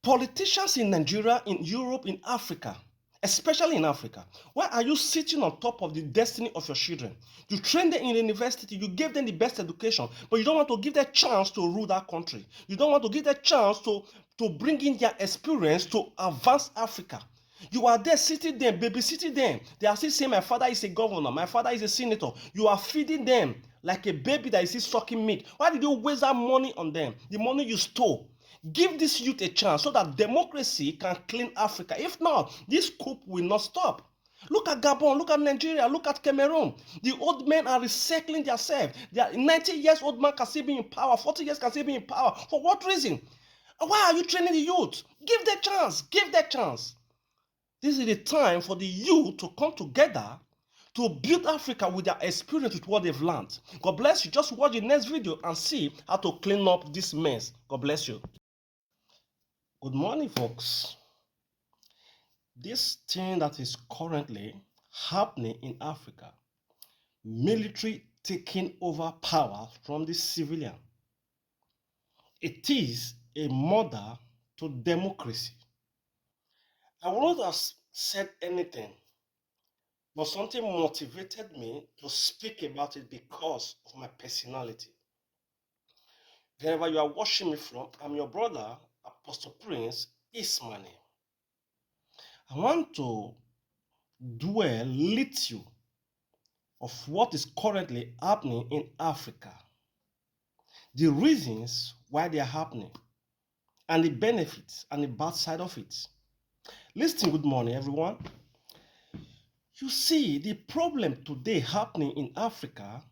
Politicians in Nigeria, in Europe, in Africa, especially in Africa, why are you sitting on top of the destiny of your children? You train them in university, you gave them the best education, but you don't want to give them a chance to rule that country. You don't want to give them a chance to bring in their experience to advance Africa. You are there sitting there, babysitting them. They are still saying, my father is a governor, my father is a senator. You are feeding them like a baby that is still sucking milk. Why did you waste that money on them? The money you stole. Give this youth a chance so that democracy can clean Africa. If not, this coup will not stop. Look at Gabon, look at Nigeria, look at Cameroon. The old men are recycling themselves. They are 90 years old man can still be in power, 40 years can still be in power. For what reason? Why are you training the youth? Give them a chance. Give them a chance. This is the time for the youth to come together to build Africa with their experience with what they've learned. God bless you. Just watch the next video and see how to clean up this mess. God bless you. Good morning, folks. This thing that is currently happening in Africa, military taking over power from the civilian, it is a murder to democracy. I would not have said anything, but something motivated me to speak about it because of my personality. Wherever you are watching me from, I'm your brother, Apostle Prince Ismani. I want to dwell little of what is currently happening in Africa, the reasons why they are happening, and the benefits and the bad side of it. Listen, good morning, everyone. You see, the problem today happening in Africa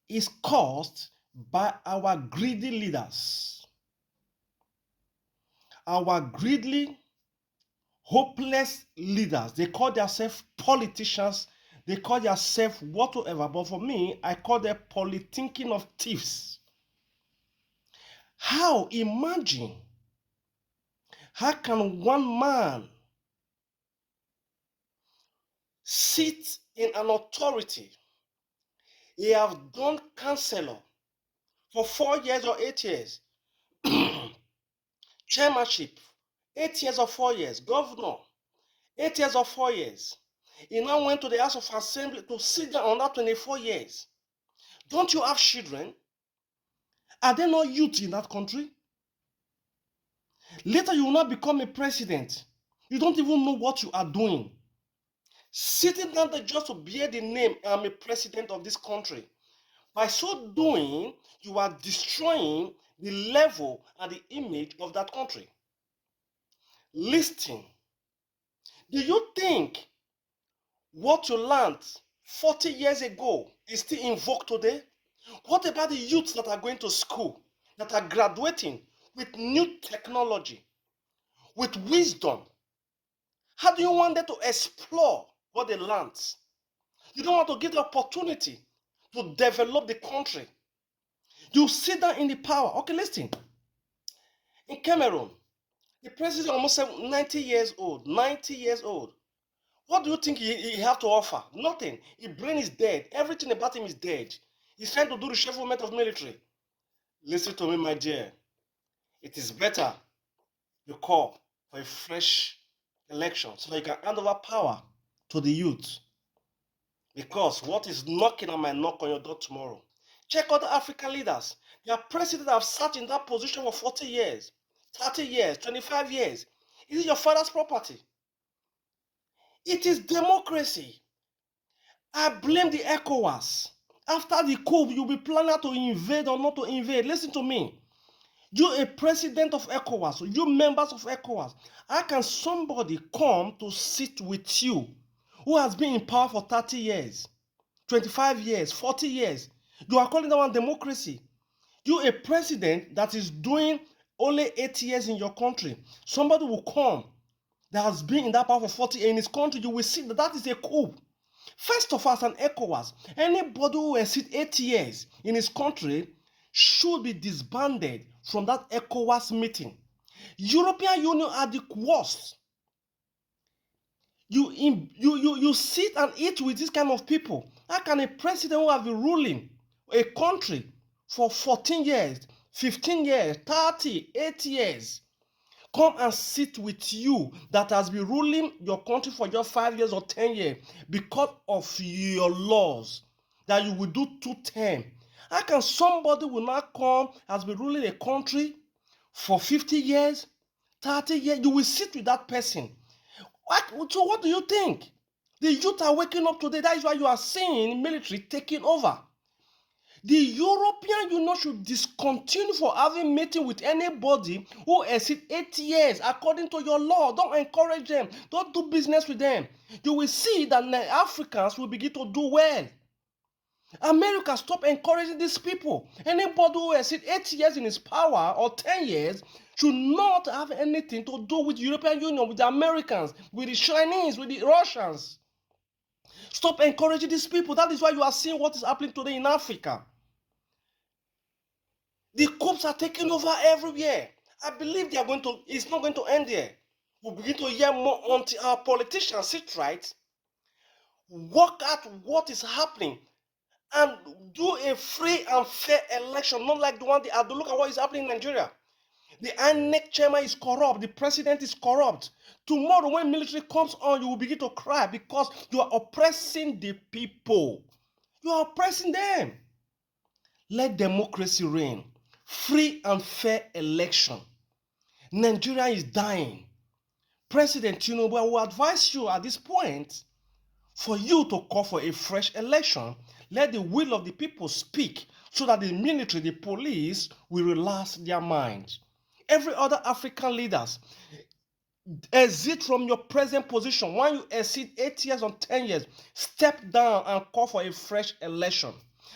is caused by our greedy leaders, our greedy, hopeless leaders. They call themselves politicians, they call themselves whatsoever, but for me, I call them politinking of thieves. How? Imagine, how can one man sit in an authority? He have done councillor for 4 years or 8 years, chairmanship, 8 years or 4 years, governor, 8 years or 4 years. He now went to the House of Assembly to sit down on that 24 years. Don't you have children? Are there not youth in that country? Later you will not become a president. You don't even know what you are doing. Sitting down there just to bear the name, I'm a president of this country. By so doing, you are destroying the level and the image of that country. Listen, do you think what you learned 40 years ago is still in vogue today? What about the youths that are going to school, that are graduating with new technology, with wisdom? How do you want them to explore what they learned? You don't want to give the opportunity to develop the country. You sit down in the power. Okay, listen. In Cameroon, the president almost 90 years old. 90 years old. What do you think he have to offer? Nothing. His brain is dead. Everything about him is dead. He's trying to do the reshufflement of military. Listen to me, my dear. It is better you call for a fresh election so that you can hand over power to the youth. Because what is knocking on my knock on your door tomorrow? Check other African leaders. Their presidents have sat in that position for 40 years, 30 years, 25 years. Is it your father's property? It is democracy. I blame the ECOWAS. After the coup, you'll be planning to invade or not to invade. Listen to me. You a president of ECOWAS, you members of ECOWAS, how can somebody come to sit with you who has been in power for 30 years, 25 years, 40 years? You are calling that one democracy. You a president that is doing only 8 years in your country. Somebody will come that has been in that power for 40 years in his country. You will see that that is a coup. First of all, as an ECOWAS, anybody who has sit 8 years in his country should be disbanded from that ECOWAS meeting. European Union are the worst. You sit and eat with this kind of people. How can a president who has been ruling a country for 14 years, 15 years, 30, 8 years come and sit with you that has been ruling your country for just 5 years or 10 years because of your laws that you will do 2 terms. How can somebody will not come, has been ruling a country for 50 years, 30 years? You will sit with that person. So what do you think? The youth are waking up today. That is why you are seeing military taking over. The European Union should discontinue for having meeting with anybody who exceeds 8 years according to your law. Don't encourage them. Don't do business with them. You will see that Africans will begin to do well. America, stop encouraging these people. Anybody who exceeds 8 years in his power or 10 years should not have anything to do with the European Union, with the Americans, with the Chinese, with the Russians. Stop encouraging these people. That is why you are seeing what is happening today in Africa. The coups are taking over everywhere. I believe they are going to, it's not going to end there. We'll begin to hear more until our politicians sit right, work out what is happening, and do a free and fair election, not like the one they are. Look at what is happening in Nigeria. The INEC chairman is corrupt. The president is corrupt. Tomorrow, when military comes on, you will begin to cry because you are oppressing the people. You are oppressing them. Let democracy reign. Free and fair election. Nigeria is dying. President Tinubu, I will advise you at this point for you to call for a fresh election. Let the will of the people speak so that the military, the police will relax their minds. Every other African leaders, exit from your present position. When you exceed 8 years or 10 years, step down and call for a fresh election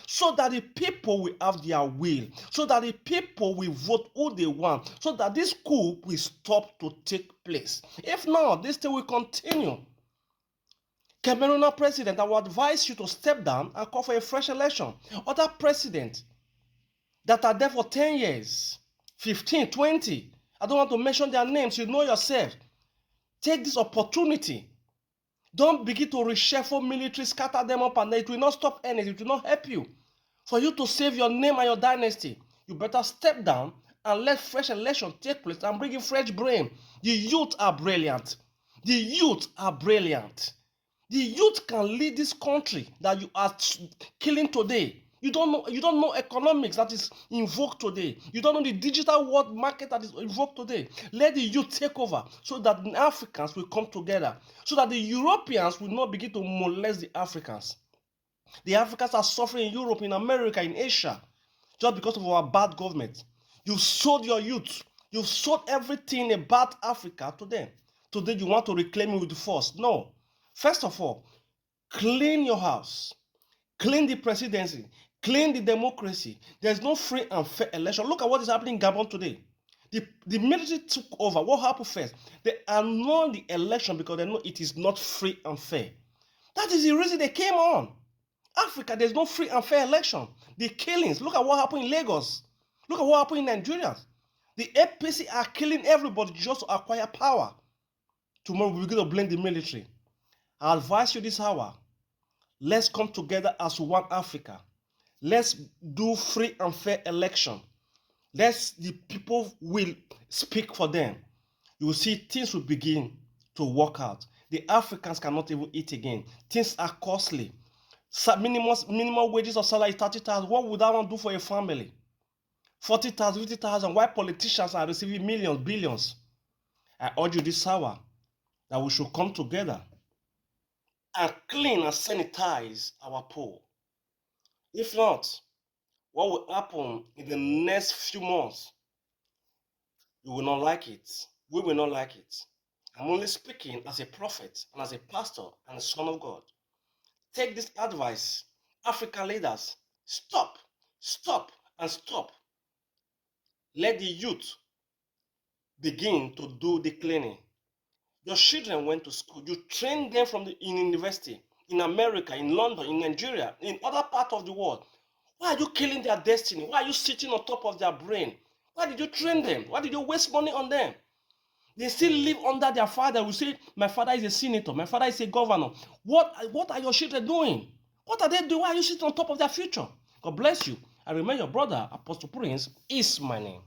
so that the people will have their will, so that the people will vote who they want, so that this coup will stop to take place. If not, this thing will continue. Cameroonian president, I would advise you to step down and call for a fresh election. Other presidents that are there for 10 years, 15, 20, I don't want to mention their names, you know yourself. Take this opportunity. Don't begin to reshuffle military, scatter them up, and it will not stop anything. It will not help you. For you to save your name and your dynasty, you better step down and let fresh election take place and bring in fresh brain. The youth are brilliant. The youth are brilliant. The youth can lead this country that you are killing today. You don't know economics that is invoked today. You don't know the digital world market that is invoked today. Let the youth take over so that the Africans will come together. So that the Europeans will not begin to molest the Africans. The Africans are suffering in Europe, in America, in Asia, just because of our bad government. You've sold your youth. You've sold everything about Africa to them. Today you want to reclaim it with force. No. First of all, clean your house. Clean the presidency. Clean the democracy. There's no free and fair election. Look at what is happening in Gabon today. The military took over. What happened first? They annulled the election because they know it is not free and fair. That is the reason they came on. Africa, there's no free and fair election. The killings, look at what happened in Lagos. Look at what happened in Nigeria. The APC are killing everybody just to acquire power. Tomorrow we're going to blame the military. I advise you this hour. Let's come together as one Africa. Let's do free and fair election. The people will speak for them. You will see things will begin to work out. The Africans cannot even eat again. Things are costly. Minimum wages of salary is 30,000. What would that one do for a family? 40,000, 50,000. Why politicians are receiving millions, billions? I urge you this hour that we should come together and clean and sanitize our pool. If not, what will happen in the next few months? You will not like it. We will not like it. I'm only speaking as a prophet and as a pastor and a son of God. Take this advice, African leaders. Stop, and stop. Let the youth begin to do the cleaning. Your children went to school. You trained them in university, in America, in London, in Nigeria, in other parts of the world. Why are you killing their destiny? Why are you sitting on top of their brain? Why did you train them? Why did you waste money on them? They still live under their father. We say, my father is a senator. My father is a governor. What are your children doing? What are they doing? Why are you sitting on top of their future? God bless you. I remain your brother, Apostle Prince is my name.